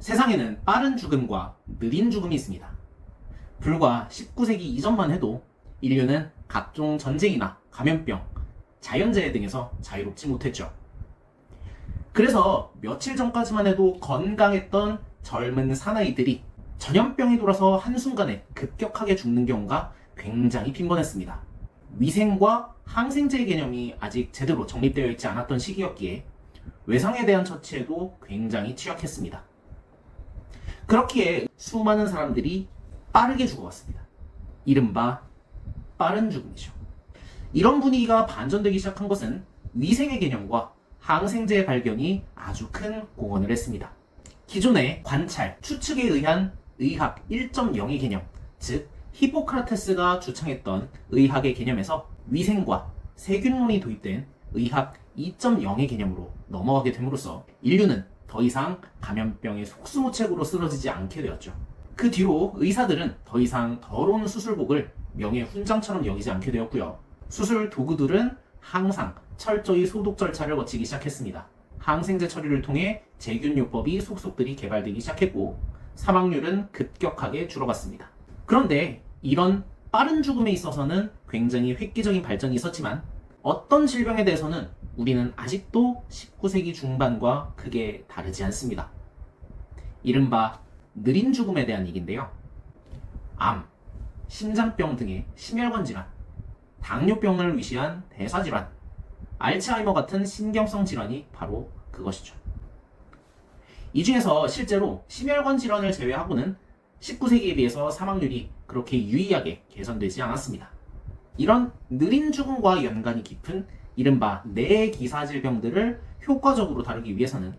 세상에는 빠른 죽음과 느린 죽음이 있습니다. 불과 19세기 이전만 해도 인류는 각종 전쟁이나 감염병, 자연재해 등에서 자유롭지 못했죠. 그래서 며칠 전까지만 해도 건강했던 젊은 사나이들이 전염병이 돌아서 한순간에 급격하게 죽는 경우가 굉장히 빈번했습니다. 위생과 항생제의 개념이 아직 제대로 정립되어 있지 않았던 시기였기에 외상에 대한 처치에도 굉장히 취약했습니다. 그렇기에 수많은 사람들이 빠르게 죽어갔습니다. 이른바 빠른 죽음이죠. 이런 분위기가 반전되기 시작한 것은 위생의 개념과 항생제의 발견이 아주 큰 공헌을 했습니다. 기존의 관찰, 추측에 의한 의학 1.0의 개념, 즉 히포크라테스가 주창했던 의학의 개념에서 위생과 세균론이 도입된 의학 2.0의 개념으로 넘어가게 됨으로써 인류는 더 이상 감염병의 속수무책으로 쓰러지지 않게 되었죠. 그 뒤로 의사들은 더 이상 더러운 수술복을 명예훈장처럼 여기지 않게 되었고요. 수술 도구들은 항상 철저히 소독 절차를 거치기 시작했습니다. 항생제 처리를 통해 제균요법이 속속들이 개발되기 시작했고 사망률은 급격하게 줄어갔습니다. 그런데 이런 빠른 죽음에 있어서는 굉장히 획기적인 발전이 있었지만 어떤 질병에 대해서는 우리는 아직도 19세기 중반과 크게 다르지 않습니다. 이른바 느린 죽음에 대한 얘기인데요. 암, 심장병 등의 심혈관 질환, 당뇨병을 위시한 대사질환, 알츠하이머 같은 신경성 질환이 바로 그것이죠. 이 중에서 실제로 심혈관 질환을 제외하고는 19세기에 비해서 사망률이 그렇게 유의하게 개선되지 않았습니다. 이런 느린 죽음과 연관이 깊은 이른바 뇌기사 질병들을 효과적으로 다루기 위해서는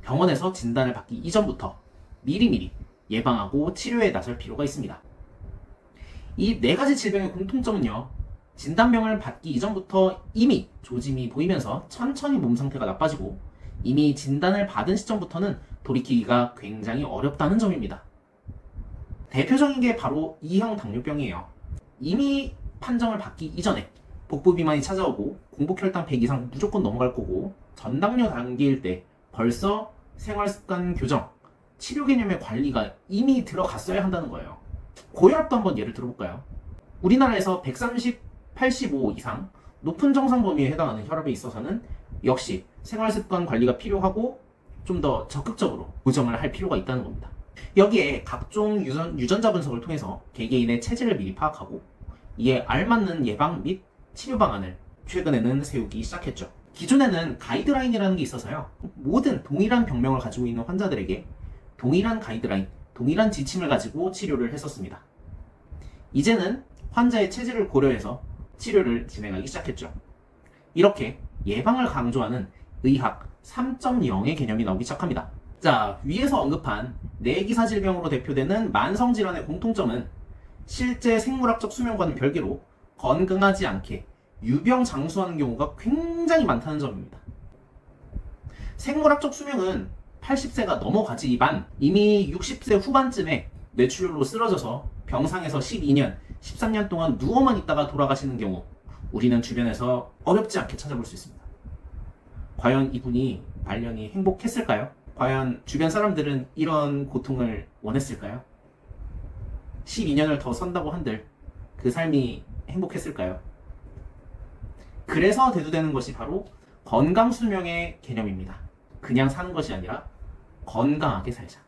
병원에서 진단을 받기 이전부터 미리미리 예방하고 치료에 나설 필요가 있습니다. 이 네 가지 질병의 공통점은요, 진단병을 받기 이전부터 이미 조짐이 보이면서 천천히 몸 상태가 나빠지고 이미 진단을 받은 시점부터는 돌이키기가 굉장히 어렵다는 점입니다. 대표적인 게 바로 2형 당뇨병이에요. 이미 판정을 받기 이전에 복부 비만이 찾아오고 공복혈당 100 이상 무조건 넘어갈 거고 전당뇨 단계일 때 벌써 생활습관 교정, 치료 개념의 관리가 이미 들어갔어야 한다는 거예요. 고혈압도 한번 예를 들어볼까요? 우리나라에서 130, 85 이상 높은 정상 범위에 해당하는 혈압에 있어서는 역시 생활습관 관리가 필요하고 좀 더 적극적으로 교정을 할 필요가 있다는 겁니다. 여기에 각종 유전자 분석을 통해서 개개인의 체질을 미리 파악하고 이에 알맞는 예방 및 치료 방안을 최근에는 세우기 시작했죠. 기존에는 가이드라인이라는 게 있어서요, 모든 동일한 병명을 가지고 있는 환자들에게 동일한 가이드라인, 동일한 지침을 가지고 치료를 했었습니다. 이제는 환자의 체질을 고려해서 치료를 진행하기 시작했죠. 이렇게 예방을 강조하는 의학 3.0의 개념이 나오기 시작합니다. 자, 위에서 언급한 뇌기사 질병으로 대표되는 만성질환의 공통점은 실제 생물학적 수명과는 별개로 건강하지 않게 유병장수하는 경우가 굉장히 많다는 점입니다. 생물학적 수명은 80세가 넘어가지만 이미 60세 후반쯤에 뇌출혈로 쓰러져서 병상에서 12년, 13년 동안 누워만 있다가 돌아가시는 경우 우리는 주변에서 어렵지 않게 찾아볼 수 있습니다. 과연 이분이 말년이 행복했을까요? 과연 주변 사람들은 이런 고통을 원했을까요? 12년을 더 산다고 한들 그 삶이 행복했을까요? 그래서 대두되는 것이 바로 건강수명의 개념입니다. 그냥 사는 것이 아니라 건강하게 살자.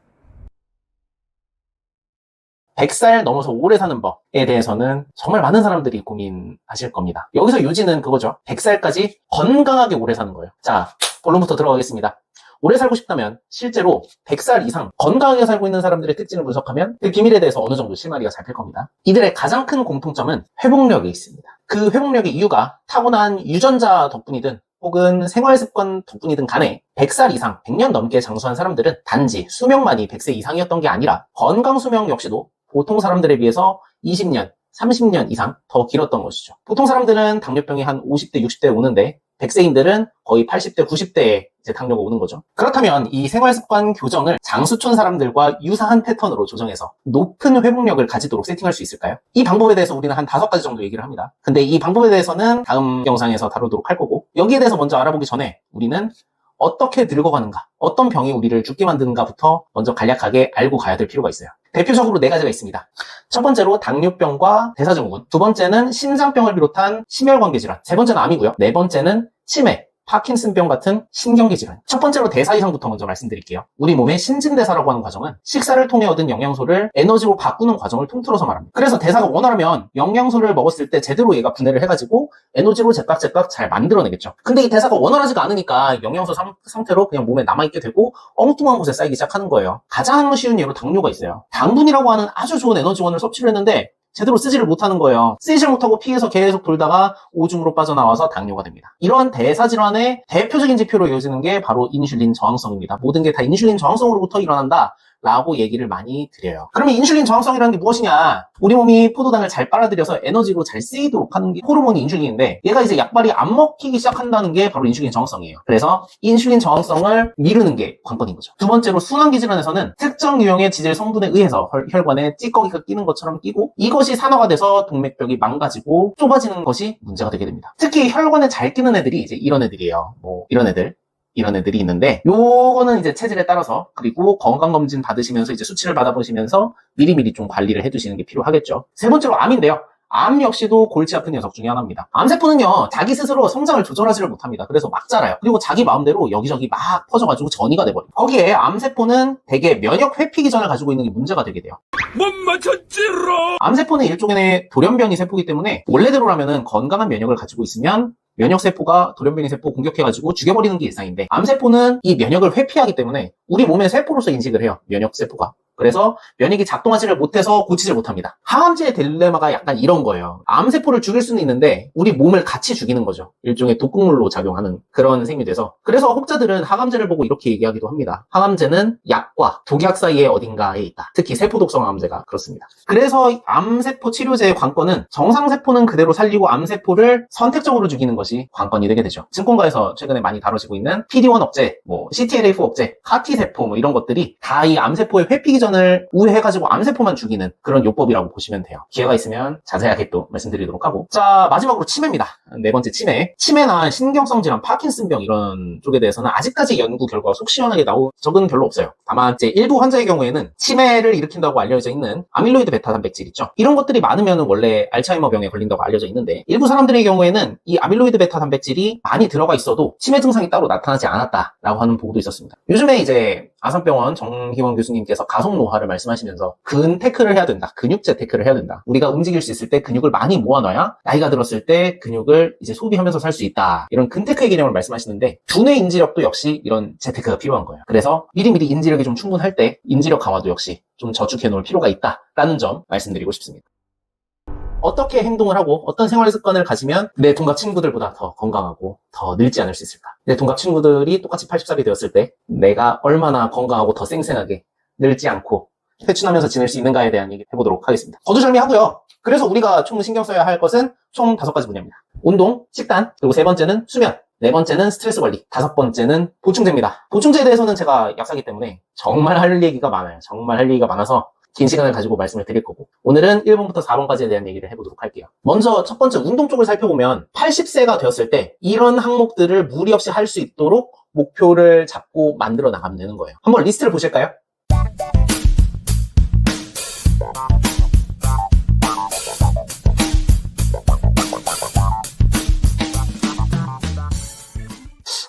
100살 넘어서 오래 사는 법에 대해서는 정말 많은 사람들이 고민하실 겁니다. 여기서 요지는 그거죠. 100살까지 건강하게 오래 사는 거예요. 자, 본론부터 들어가겠습니다. 오래 살고 싶다면 실제로 100살 이상 건강하게 살고 있는 사람들의 특징을 분석하면 그 비밀에 대해서 어느 정도 실마리가 잡힐 겁니다. 이들의 가장 큰 공통점은 회복력에 있습니다. 그 회복력의 이유가 타고난 유전자 덕분이든 혹은 생활습관 덕분이든 간에 100살 이상, 100년 넘게 장수한 사람들은 단지 수명만이 100세 이상이었던 게 아니라 건강 수명 역시도 보통 사람들에 비해서 20년, 30년 이상 더 길었던 것이죠. 보통 사람들은 당뇨병이 한 50대, 60대에 오는데 100세인들은 거의 80대, 90대에 이제 당뇨가 오는 거죠. 그렇다면 이 생활습관 교정을 장수촌 사람들과 유사한 패턴으로 조정해서 높은 회복력을 가지도록 세팅할 수 있을까요? 이 방법에 대해서 우리는 한 5가지 정도 얘기를 합니다. 근데 이 방법에 대해서는 다음 영상에서 다루도록 할 거고, 여기에 대해서 먼저 알아보기 전에 우리는 어떻게 늙어가는가, 어떤 병이 우리를 죽게 만드는가부터 먼저 간략하게 알고 가야 될 필요가 있어요. 대표적으로 4가지가 있습니다. 첫 번째로 당뇨병과 대사증후군, 두 번째는 심장병을 비롯한 심혈관계 질환, 세 번째는 암이고요. 네 번째는 치매, 파킨슨병 같은 신경계 질환. 첫 번째로 대사 이상부터 먼저 말씀드릴게요. 우리 몸의 신진대사라고 하는 과정은 식사를 통해 얻은 영양소를 에너지로 바꾸는 과정을 통틀어서 말합니다. 그래서 대사가 원활하면 영양소를 먹었을 때 제대로 얘가 분해를 해가지고 에너지로 제깍제깍 잘 만들어내겠죠. 근데 이 대사가 원활하지가 않으니까 영양소 상태로 그냥 몸에 남아있게 되고 엉뚱한 곳에 쌓이기 시작하는 거예요. 가장 쉬운 예로 당뇨가 있어요. 당분이라고 하는 아주 좋은 에너지원을 섭취를 했는데 제대로 쓰지를 못하는 거예요. 쓰지를 못하고 피에서 계속 돌다가 오줌으로 빠져나와서 당뇨가 됩니다. 이러한 대사질환의 대표적인 지표로 이어지는 게 바로 인슐린 저항성입니다. 모든 게 다 인슐린 저항성으로부터 일어난다 라고 얘기를 많이 드려요. 그러면 인슐린 저항성이라는 게 무엇이냐? 우리 몸이 포도당을 잘 빨아들여서 에너지로 잘 쓰이도록 하는 게 호르몬이 인슐린인데, 얘가 이제 약발이 안 먹히기 시작한다는 게 바로 인슐린 저항성이에요. 그래서 인슐린 저항성을 미루는 게 관건인 거죠. 두 번째로 순환기 질환에서는 특정 유형의 지질 성분에 의해서 혈관에 찌꺼기가 끼는 것처럼 끼고, 이것이 산화가 돼서 동맥벽이 망가지고 좁아지는 것이 문제가 되게 됩니다. 특히 혈관에 잘 끼는 애들이 이제 이런 애들이에요. 이런 애들이 있는데, 요거는 이제 체질에 따라서, 그리고 건강검진 받으시면서 이제 수치를 받아보시면서 미리미리 좀 관리를 해두시는 게 필요하겠죠. 세 번째로 암인데요. 암 역시도 골치 아픈 녀석 중에 하나입니다. 암세포는요, 자기 스스로 성장을 조절하지를 못합니다. 그래서 막 자라요. 그리고 자기 마음대로 여기저기 막 퍼져가지고 전이가 돼버려요. 거기에 암세포는 대개 면역 회피 기전을 가지고 있는 게 문제가 되게 돼요. 못 맞췄지롱! 암세포는 일종의 돌연변이 세포이기 때문에 원래대로라면은 건강한 면역을 가지고 있으면 면역세포가 돌연변이 세포 공격해가지고 죽여버리는 게 일상인데, 암세포는 이 면역을 회피하기 때문에 우리 몸의 세포로서 인식을 해요. 면역세포가. 그래서 면역이 작동하지를 못해서 고치질 못합니다. 항암제의 딜레마가 약간 이런 거예요. 암세포를 죽일 수는 있는데 우리 몸을 같이 죽이는 거죠. 일종의 독극물로 작용하는 그런 셈이 돼서, 그래서 혹자들은 항암제를 보고 이렇게 얘기하기도 합니다. 항암제는 약과 독약 사이에 어딘가에 있다. 특히 세포독성 항암제가 그렇습니다. 그래서 암세포 치료제의 관건은 정상세포는 그대로 살리고 암세포를 선택적으로 죽이는 것이 관건이 되게 되죠. 증권가에서 최근에 많이 다뤄지고 있는 PD-1 억제, CTLA4 억제, CAR-T세포 이런 것들이 다 이 암세포의 회피 기전을 우회해가지고 암세포만 죽이는 그런 요법이라고 보시면 돼요. 기회가 있으면 자세하게 또 말씀드리도록 하고, 자, 마지막으로 치매입니다. 네 번째 치매나 신경성 질환, 파킨슨병 이런 쪽에 대해서는 아직까지 연구 결과가 속 시원하게 나온 적은 별로 없어요. 다만 이제 일부 환자의 경우에는 치매를 일으킨다고 알려져 있는 아밀로이드 베타 단백질 있죠. 이런 것들이 많으면 원래 알츠하이머 병에 걸린다고 알려져 있는데, 일부 사람들의 경우에는 이 아밀로이드 베타 단백질이 많이 들어가 있어도 치매 증상이 따로 나타나지 않았다라고 하는 보고도 있었습니다. 요즘에 이제 아산병원 정희원 교수님께서 가속 노화를 말씀하시면서 근 테크를 해야 된다. 근육제 테크를 해야 된다. 우리가 움직일 수 있을 때 근육을 많이 모아놔야 나이가 들었을 때 근육을 이제 소비하면서 살 수 있다. 이런 근 테크의 개념을 말씀하시는데, 두뇌 인지력도 역시 이런 재테크가 필요한 거예요. 그래서 미리미리 인지력이 좀 충분할 때 인지력 강화도 역시 좀 저축해 놓을 필요가 있다라는 점 말씀드리고 싶습니다. 어떻게 행동을 하고 어떤 생활 습관을 가지면 내 동갑 친구들보다 더 건강하고 더 늙지 않을 수 있을까? 내 동갑 친구들이 똑같이 80살이 되었을 때 내가 얼마나 건강하고 더 쌩쌩하게 늙지 않고 회춘하면서 지낼 수 있는가에 대한 얘기 해보도록 하겠습니다. 거두절미하고요. 그래서 우리가 총 신경 써야 할 것은 총 5가지 분야입니다. 운동, 식단, 그리고 세 번째는 수면, 네 번째는 스트레스 관리, 다섯 번째는 보충제입니다. 보충제에 대해서는 제가 약사기 때문에 정말 할 얘기가 많아요. 정말 할 얘기가 많아서 긴 시간을 가지고 말씀을 드릴 거고, 오늘은 1번부터 4번까지에 대한 얘기를 해보도록 할게요. 먼저 첫 번째 운동 쪽을 살펴보면 80세가 되었을 때 이런 항목들을 무리 없이 할 수 있도록 목표를 잡고 만들어 나가면 되는 거예요. 한번 리스트를 보실까요?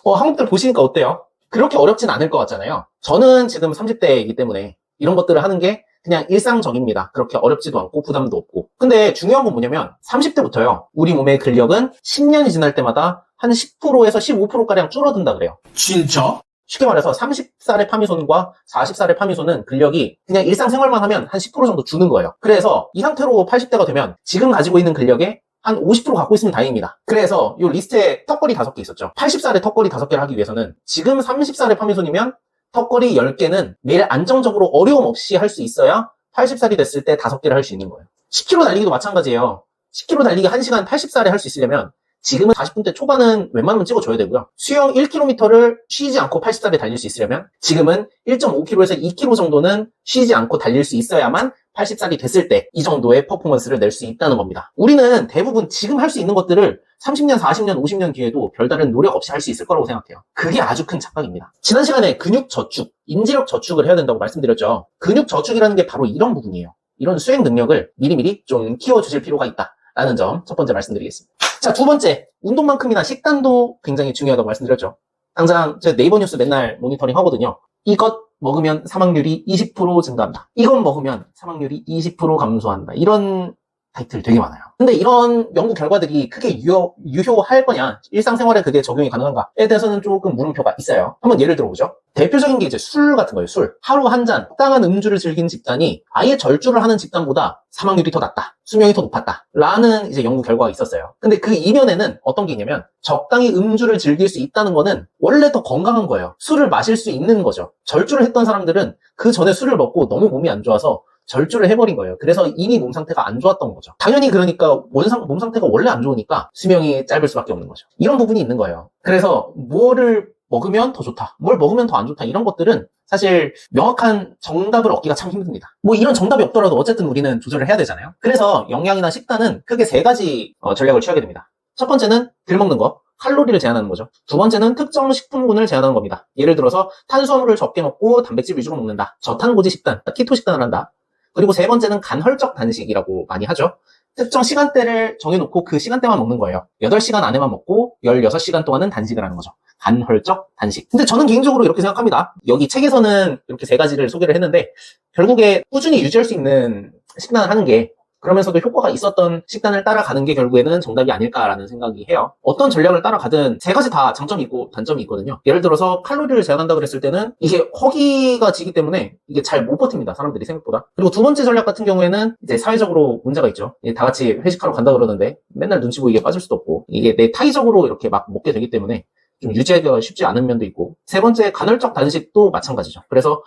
항목들 보시니까 어때요? 그렇게 어렵진 않을 것 같잖아요. 저는 지금 30대이기 때문에 이런 것들을 하는 게 그냥 일상적입니다. 그렇게 어렵지도 않고 부담도 없고. 근데 중요한 건 뭐냐면 30대부터요. 우리 몸의 근력은 10년이 지날 때마다 한 10%에서 15%가량 줄어든다 그래요. 진짜? 쉽게 말해서 30살의 파미손과 40살의 파미손은 근력이 그냥 일상생활만 하면 한 10% 정도 주는 거예요. 그래서 이 상태로 80대가 되면 지금 가지고 있는 근력의 한 50% 갖고 있으면 다행입니다. 그래서 이 리스트에 턱걸이 5개 있었죠. 80살에 턱걸이 5개를 하기 위해서는 지금 30살의 파미손이면 턱걸이 10개는 매일 안정적으로 어려움 없이 할 수 있어야 80살이 됐을 때 5개를 할 수 있는 거예요. 10km 달리기도 마찬가지예요. 10km 달리기 1시간 80살에 할 수 있으려면 지금은 40분대 초반은 웬만하면 찍어줘야 되고요. 수영 1km를 쉬지 않고 80살에 달릴 수 있으려면 지금은 1.5km에서 2km 정도는 쉬지 않고 달릴 수 있어야만 80살이 됐을 때 이 정도의 퍼포먼스를 낼 수 있다는 겁니다. 우리는 대부분 지금 할 수 있는 것들을 30년, 40년, 50년 뒤에도 별다른 노력 없이 할 수 있을 거라고 생각해요. 그게 아주 큰 착각입니다. 지난 시간에 근육 저축, 인지력 저축을 해야 된다고 말씀드렸죠. 근육 저축이라는 게 바로 이런 부분이에요. 이런 수행 능력을 미리미리 좀 키워주실 필요가 있다라는 점 첫 번째 말씀드리겠습니다. 자, 두 번째, 운동만큼이나 식단도 굉장히 중요하다고 말씀드렸죠. 당장 제가 네이버 뉴스 맨날 모니터링 하거든요. 이것 먹으면 사망률이 20% 증가한다. 이것 먹으면 사망률이 20% 감소한다. 이런 타이틀 되게 많아요. 근데 이런 연구 결과들이 크게 유효할 거냐, 일상생활에 그게 적용이 가능한가에 대해서는 조금 물음표가 있어요. 한번 예를 들어보죠. 대표적인 게 이제 술 같은 거예요. 술. 하루 한 잔, 적당한 음주를 즐긴 집단이 아예 절주를 하는 집단보다 사망률이 더 낮다, 수명이 더 높았다 라는 이제 연구 결과가 있었어요. 근데 그 이면에는 어떤 게 있냐면, 적당히 음주를 즐길 수 있다는 거는 원래 더 건강한 거예요. 술을 마실 수 있는 거죠. 절주를 했던 사람들은 그 전에 술을 먹고 너무 몸이 안 좋아서 절주를 해버린 거예요. 그래서 이미 몸 상태가 안 좋았던 거죠. 당연히 그러니까 몸 상태가 원래 안 좋으니까 수명이 짧을 수밖에 없는 거죠. 이런 부분이 있는 거예요. 그래서 뭐를 먹으면 더 좋다, 뭘 먹으면 더 안 좋다, 이런 것들은 사실 명확한 정답을 얻기가 참 힘듭니다. 뭐 이런 정답이 없더라도 어쨌든 우리는 조절을 해야 되잖아요. 그래서 영양이나 식단은 크게 세 가지 전략을 취하게 됩니다. 첫 번째는 덜 먹는 거, 칼로리를 제한하는 거죠. 두 번째는 특정 식품군을 제한하는 겁니다. 예를 들어서 탄수화물을 적게 먹고 단백질 위주로 먹는다, 저탄고지 식단, 키토 식단을 한다. 그리고 세 번째는 간헐적 단식이라고 많이 하죠. 특정 시간대를 정해놓고 그 시간대만 먹는 거예요. 8시간 안에만 먹고 16시간 동안은 단식을 하는 거죠. 간헐적 단식. 근데 저는 개인적으로 이렇게 생각합니다. 여기 책에서는 이렇게 세 가지를 소개를 했는데, 결국에 꾸준히 유지할 수 있는 식단을 하는 게, 그러면서도 효과가 있었던 식단을 따라가는 게 결국에는 정답이 아닐까라는 생각이 해요. 어떤 전략을 따라가든 세 가지 다 장점이 있고 단점이 있거든요. 예를 들어서 칼로리를 제한한다 그랬을 때는 이게 허기가 지기 때문에 이게 잘 못 버팁니다, 사람들이 생각보다. 그리고 두 번째 전략 같은 경우에는 이제 사회적으로 문제가 있죠. 다 같이 회식하러 간다 그러는데 맨날 눈치 보이게 빠질 수도 없고, 이게 내 타의적으로 이렇게 막 먹게 되기 때문에 좀 유지하기가 쉽지 않은 면도 있고, 세 번째 간헐적 단식도 마찬가지죠. 그래서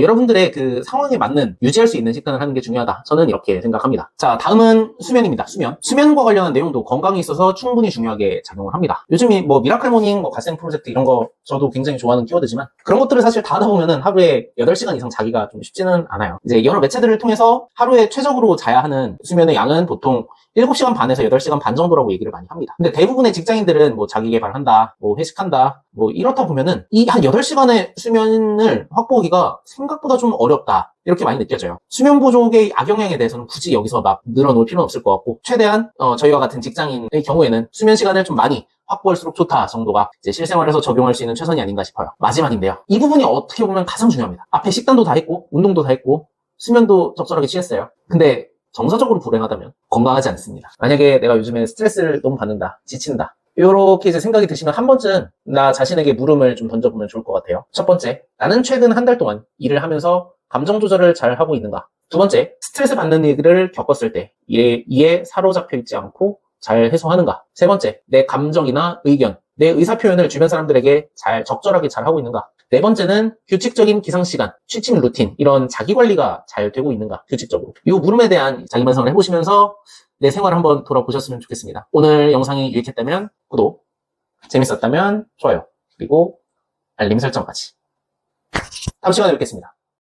여러분들의 그 상황에 맞는 유지할 수 있는 식단을 하는 게 중요하다, 저는 이렇게 생각합니다. 자, 다음은 수면입니다. 수면과 관련한 내용도 건강에 있어서 충분히 중요하게 작용을 합니다. 요즘이 뭐 미라클 모닝, 뭐 갓생 프로젝트 이런 거 저도 굉장히 좋아하는 키워드지만, 그런 것들을 사실 다 하다 보면은 하루에 8시간 이상 자기가 좀 쉽지는 않아요. 이제 여러 매체들을 통해서 하루에 최적으로 자야 하는 수면의 양은 보통 7시간 반에서 8시간 반 정도라고 얘기를 많이 합니다. 근데 대부분의 직장인들은 뭐 자기 개발한다, 뭐 회식한다, 뭐 이렇다 보면은 이 한 8시간의 수면을 확보하기가 생각보다 좀 어렵다, 이렇게 많이 느껴져요. 수면 부족의 악영향에 대해서는 굳이 여기서 막 늘어놓을 필요는 없을 것 같고, 최대한 저희와 같은 직장인의 경우에는 수면 시간을 좀 많이 확보할수록 좋다 정도가 이제 실생활에서 적용할 수 있는 최선이 아닌가 싶어요. 마지막인데요. 이 부분이 어떻게 보면 가장 중요합니다. 앞에 식단도 다 했고, 운동도 다 했고, 수면도 적절하게 취했어요. 근데 정서적으로 불행하다면 건강하지 않습니다. 만약에 내가 요즘에 스트레스를 너무 받는다, 지친다, 이렇게 이제 생각이 드시면 한 번쯤 나 자신에게 물음을 좀 던져보면 좋을 것 같아요. 첫 번째, 나는 최근 한 달 동안 일을 하면서 감정 조절을 잘 하고 있는가? 두 번째, 스트레스 받는 일을 겪었을 때 이에 사로잡혀 있지 않고 잘 해소하는가? 세 번째, 내 감정이나 의견, 내 의사표현을 주변 사람들에게 적절하게 잘 하고 있는가? 네 번째는 규칙적인 기상시간, 취침 루틴, 이런 자기관리가 잘 되고 있는가, 규칙적으로. 이 물음에 대한 자기만성을 해보시면서 내 생활을 한번 돌아보셨으면 좋겠습니다. 오늘 영상이 유익했다면 구독, 재밌었다면 좋아요, 그리고 알림 설정까지. 다음 시간에 뵙겠습니다.